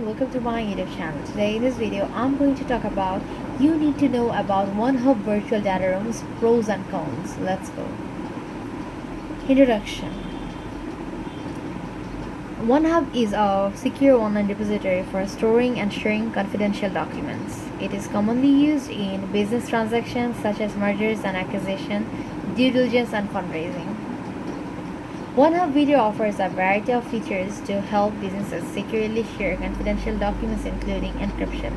welcome to my YouTube channel. Today in this video I'm going to talk about you need to know about Onehub Virtual Data Room's pros and cons. Let's go. Introduction. Onehub is a secure online repository for storing and sharing confidential documents. It is commonly used in business transactions such as mergers and acquisition, due diligence and fundraising. Onehub VDR offers a variety of features to help businesses securely share confidential documents, including encryption.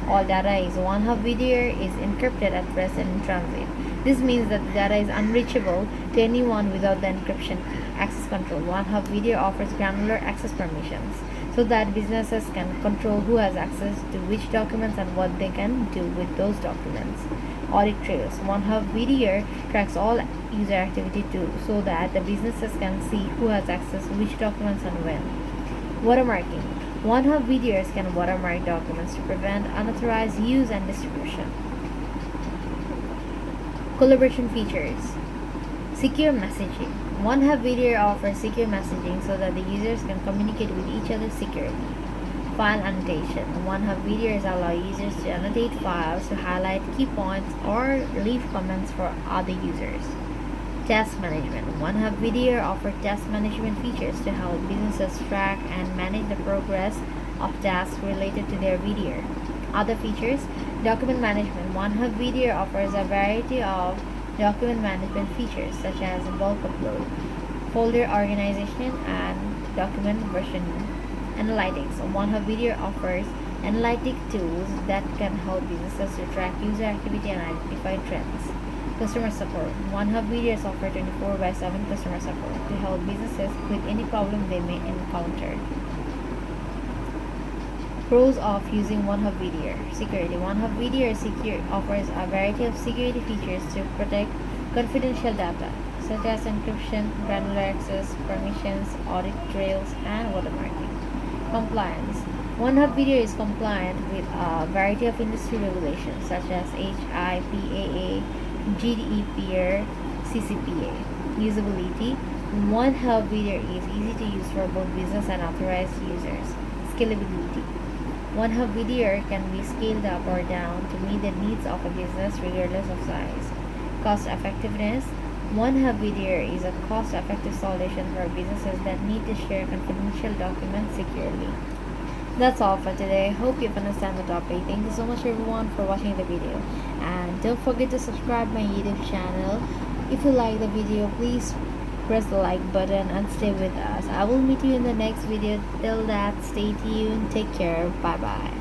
All data in Onehub VDR is encrypted at rest and in transit. This means that the data is unreachable to anyone without the encryption key. Access control. Onehub VDR offers granular access permissions so that businesses can control who has access to which documents and what they can do with those documents. Audit trails. Onehub VDR tracks all user activity too, so that the businesses can see who has access to which documents and when. Watermarking. Onehub VDRs can watermark documents to prevent unauthorized use and distribution. Collaboration features. Secure messaging. Onehub VDR offers secure messaging so that the users can communicate with each other securely. File annotation. Onehub VDRs allow users to annotate files to highlight key points or leave comments for other users. Task management. Onehub VDR offers task management features to help businesses track and manage the progress of tasks related to their VDR. Other features. Document management. Onehub VDR offers a variety of document management features such as bulk upload, folder organization, and document version analytics. Onehub VDR offers analytic tools that can help businesses to track user activity and identify trends. Customer support. Onehub VDRs offer 24/7 customer support to help businesses with any problem they may encounter. Pros of using Onehub VDR. Security. Onehub VDR offers a variety of security features to protect confidential data, such as encryption, granular access, permissions, audit trails, and watermarking. Compliance. Onehub VDR is compliant with a variety of industry regulations, such as HIPAA, GDPR, CCPA. Usability. Onehub VDR is easy to use for both business and authorized users. Scalability. Onehub VDR can be scaled up or down to meet the needs of a business regardless of size. Cost effectiveness. Onehub VDR is a cost-effective solution for businesses that need to share confidential documents securely. That's all for today. Hope you understand the topic. Thank you so much everyone for watching the video. And don't forget to subscribe my YouTube channel. If you like the video, please press the like button and stay with us. I will meet you in the next video. Till that, stay tuned. Take care. Bye bye.